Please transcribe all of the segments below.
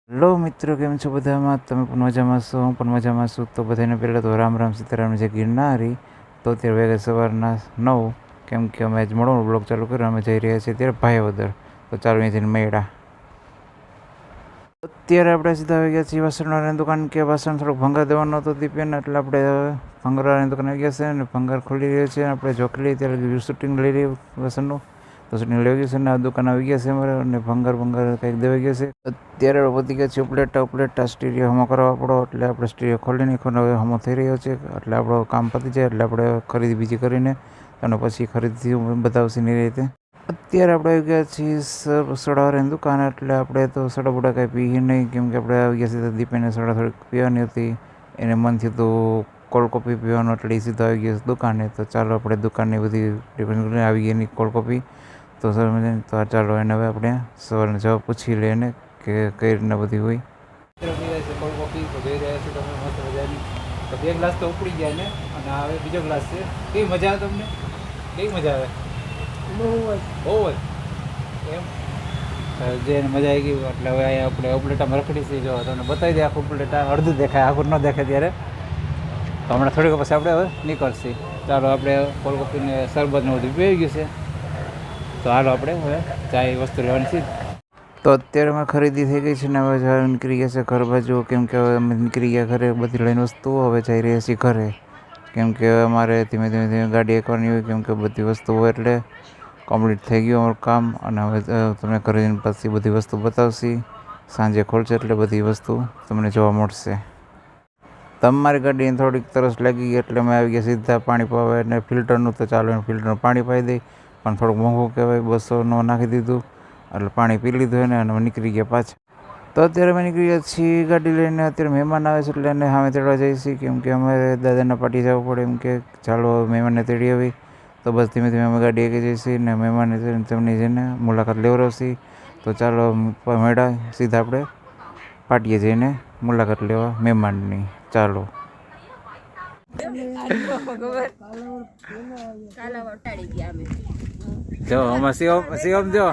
Hello મિત્રો, કેમ છો બધામાં? તમે પણ મજામાં છો? હું પણ મજામાં છું. તો બધાને પહેલાં તો રામ રામ સીતારામ જે ગિરનારી. તો અત્યારે વાગે સવારના 9, કેમ કે અમે આજ મોડો બ્લોગ ચાલુ કર્યો. અમે જઈ રહ્યા છીએ અત્યારે ભાયાવદર. તો ચાલો અહીંથી મેળા. અત્યારે આપણે સીધા આવી ગયા છીએ વાસણવાળાની દુકાન, કે વાસણ થોડુંક ભંગાર દેવાનો હતો દીપીને, એટલે આપણે ભંગારવાળાની દુકાન આવી ગયા છે અને ભંગાર ખોલી રહ્યા છે. આપણે જોખલી ત્યારે શૂટિંગ લઈ રહી વાસણનું, તો શૂટિંગ લઈ ગયું છે અને આ દુકાન આવી ગયા છે અમારે, અને ભંગાર કંઈક દેવાઈ ગયા છે. અત્યારે વધી ગયા છે ઉપલેટા સ્ટીરિયો હમો કરવા આપણો, એટલે આપણે સ્ટીરિયો ખોલી નાખ્યો. હવે હમો થઈ રહ્યો છે, એટલે આપણો કામ પતી જાય એટલે આપણે ખરીદી બીજી કરીને અને પછી ખરીદી બતાવશે એની રીતે. અત્યારે આપણે આવી ગયા છીએ સોડાવાળાની દુકાન, એટલે આપણે તો સોડા બોડા કાંઈ પીએ નહીં, કેમ કે આપણે આવી ગયા છીએ તો દીપીને સોડા થોડીક પીવાની હતી. એને મન થયું તો કોલ્ડ કોફી પીવાનું, એટલે સીધો આવી ગયા દુકાને. તો ચાલો આપણે દુકાનની બધી આવી ગઈ એની કોલ્ડ કોફી. તો સર મજાની. તો ચાલો એને હવે આપણે સવારને જવાબ પૂછી લઈએ એને કે કઈ રીતના બધી હોય. કોલ્ડ કોફી તો જોઈ રહ્યા છો તમે, મસ્ત મજાની. તો 2 ગ્લાસ તો ઉપડી ગયા ને, અને હવે બીજો ગ્લાસ છે. કેવી મજા આવે તમને? કેવી મજા આવે? બહુ જ એમ જેને મજા આવી ગઈ. એટલે હવે અહીંયા આપણે ઉપલેટામાં રખડી જો તમને બતાવી દે. આખું ઉપલેટા અડધું દેખાય, આખું ન દેખાય ત્યારે. તો હમણાં થોડીક પછી આપણે હવે નીકળશે. ચાલો આપણે કોલ્ડ કોફીને શરબતને બધું પી ગયું છે. તો હાલો આપણે હવે ચાય વસ્તુ લેવાની છે. તો અત્યારે અમે ખરીદી થઈ ગઈ છે ને હવે નીકળી ગયા છે ઘર બાજુ, કેમ કે હવે અમે નીકળી ગયા ઘરે બધી લઈને વસ્તુઓ. હવે જઈ રહ્યા છીએ ઘરે, કેમ કે અમારે ધીમે ધીમે ગાડી એકવાની હોય, કેમ કે બધી વસ્તુઓ એટલે કમ્પ્લીટ થઈ ગયું અમારું કામ. અને હવે તમને ઘરે જઈને પછી બધી વસ્તુ બતાવશી. સાંજે ખોલશે એટલે બધી વસ્તુ તમને જોવા મળશે. તમારી ગાડીને થોડીક તરસ લાગી ગઈ એટલે અમે આવી ગયા સીધા પાણી પાવા. અને ફિલ્ટરનું તો ચાલો ફિલ્ટરનું પાણી પાઈ દઈ, પણ થોડુંક મોંઘું કહેવાય. 200 નાખી દીધું એટલે પાણી પી લીધું એને, અને નીકળી ગયા પાછા. તો અત્યારે અમે નીકળી ગયા છીએ ગાડી લઈને. અત્યારે મહેમાન આવે છે એટલે એને સામે તેડવા જઈએ છીએ, કેમ કે અમારે દાદાના પાટી જવું પડે, એમ કે ચાલો મહેમાનને તેડી આવી. તો બસ ધીમે ધીમે અમે ગાડી આગળ જઈએ છીએ ને મહેમાનને તેમની જઈને મુલાકાત લેવડાવશી. તો ચાલો મેળા સીધા આપણે પાટીએ જઈને મુલાકાત લેવા મહેમાનની. ચાલો. જો આમાં શિવમ જો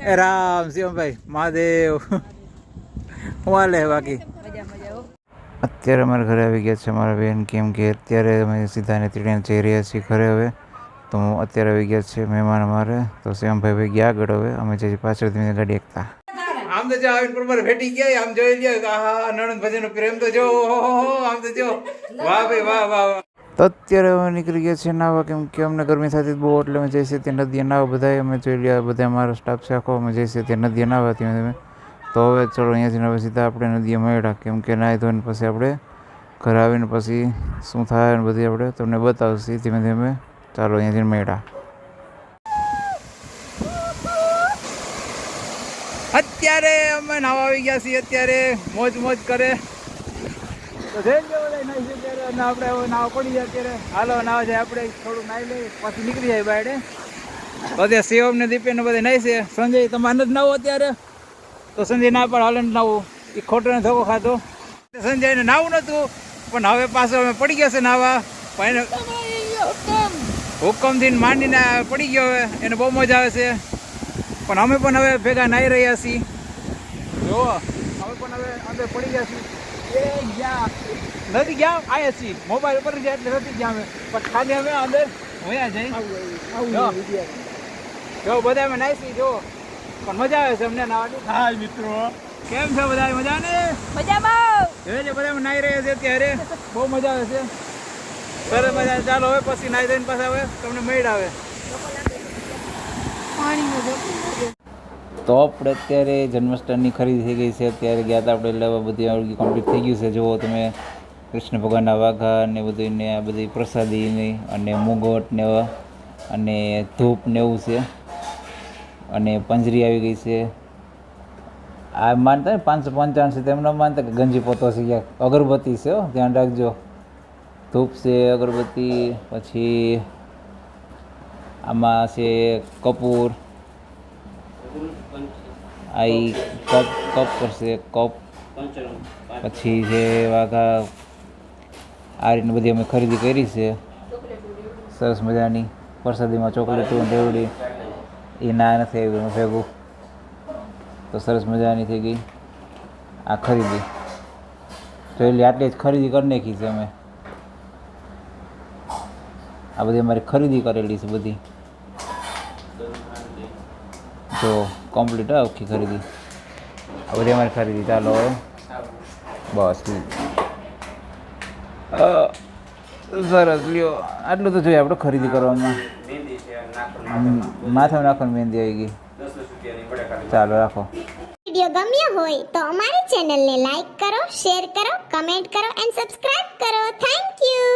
એ રામ શિવમભાઈ મહાદેવ હું હાલે બાકી. અત્યારે અમારા ઘરે આવી ગયા છે અમારા બેન, કેમ કે અત્યારે અમે સીધા ને ત્રીને જઈ રહ્યા છીએ ઘરે હવે. તો અત્યારે આવી ગયા છે મહેમાન અમારે. તો શિવમભાઈ ભાઈ ગયા આગળ, હવે અમે જઈએ પાછળ ધીમે ગાડી એકતા. આમ તો જો આવીને પર ભેટી ગયા, આમ જોઈ લ્યો. હા નણંદ ભજન પ્રેમ તો જો આમ તો જો. વાહ ભાઈ વાહ વાહ. તો અત્યારે અમે નીકળી ગયા છીએ નાવા, કેમ કે અમને ગરમી થતી બહુ, એટલે અમે જઈશું ત્યાં નદીએ નાવા. બધા અમે જોઈ લ્યા, બધા અમારો સ્ટાફ છે આખો, અમે જઈશું ત્યાં નદીએ નાવા ધીમે ધીમે. તો હવે ચલો અહીંયાથી હવે સીધા આપણે નદીએ મળ્યા, કેમ કે નાહી ધોઈને પછી આપણે ઘરે આવીને પછી શું થાય ને બધી આપણે તમને બતાવશી ધીમે ધીમે. ચાલો અહીંયાથી મળ્યા. અત્યારે અમે નાવા આવી ગયા છીએ, અત્યારે મોજ કરે. તો જઈને બધા નાહી છે ત્યારે, અને આપણે હવે નાવા પડી જાય અત્યારે. હાલો નાવા જાય, આપણે થોડું નાહી લઈ પછી નીકળી જાય બાયડે. તો અત્યારે શિવમ ને દીપે ને બધા નાહી છે. સંજય તમારે નથી નાવું અત્યારે? તો સંજય ના પણ હાલે નાવું, એ ખોટો ને ધોકો ખાધો. સંજયને નાવું નતું, પણ હવે પાછો અમે પડી ગયા છે નાવા. પણ હુકમથી માંડીને પડી ગયો, હવે એને બહુ મજા આવે છે. પણ અમે પણ હવે ભેગા નાહી રહ્યા છીએ. જુઓ અમે પણ હવે અંદર પડી ગયા છીએ. નથી ગયા આવ્યા છીએ, મોબાઈલ ઉપર ગયા એટલે નથી ગયા અમે, પણ ખાલી અમે અંદર હોયા જઈ. જો બધા અમે નાહી જો, પણ મજા આવે છે અમને નાવાની. હા મિત્રો, કેમ છે બધા? મજા ને? મજામાં બધા અમે નાહી રહ્યા છે અત્યારે, બહુ મજા આવે છે. સરસ મજા. ચાલો હવે પછી નાહી ધોઈને પાછા હવે તમને મેળ આવે. તો આપણે અત્યારે જન્માષ્ટમીની ખરીદી થઈ ગઈ છે. અત્યારે ગયા હતા આપણે એટલે બધી કમ્પ્લીટ થઈ ગયું છે. જુઓ તમે, કૃષ્ણ ભગવાનના વાઘા ને બધું ને આ બધી પ્રસાદીની અને મુગટ ને અને ધૂપ ને એવું છે. અને પંજરી આવી ગઈ છે. આ માનતા ને 555 છે, તેમ ન માનતા કે ગંજી પોતો છે. અગરબત્તી છે, ધ્યાન રાખજો. ધૂપ છે, અગરબત્તી, પછી આમાં છે કપૂર, આ કપ કરશે કપ, પછી છે વાઘા. આ રીતની બધી અમે ખરીદી કરી છે સરસ મજાની. પ્રસાદીમાં ચોકલેટો રેવડી એ ના નથી આવ્યું ભેગું, તો સરસ મજાની થઈ ગઈ. આ ખરીદી તો એટલે આટલી જ ખરીદી કરી નાખી છે અમે. આ બધી અમારી ખરીદી કરેલી છે બધી, તો કમ્પ્લીટ આખી ખરીદી. આ બધી અમારી ખરીદી. ચાલો બસ સરસ લ્યો. આટલું તો જોઈએ આપણે ખરીદી કરવામાં. માથામાં નાખવાની મહેંદી આવી ગઈ. ચાલો રાખો. વિડીયો ગમ્યો હોય તો અમારી ચેનલને લાઈક કરો, શેર કરો, કમેન્ટ કરો એન્ડ સબસ્ક્રાઇબ કરો. Thank you.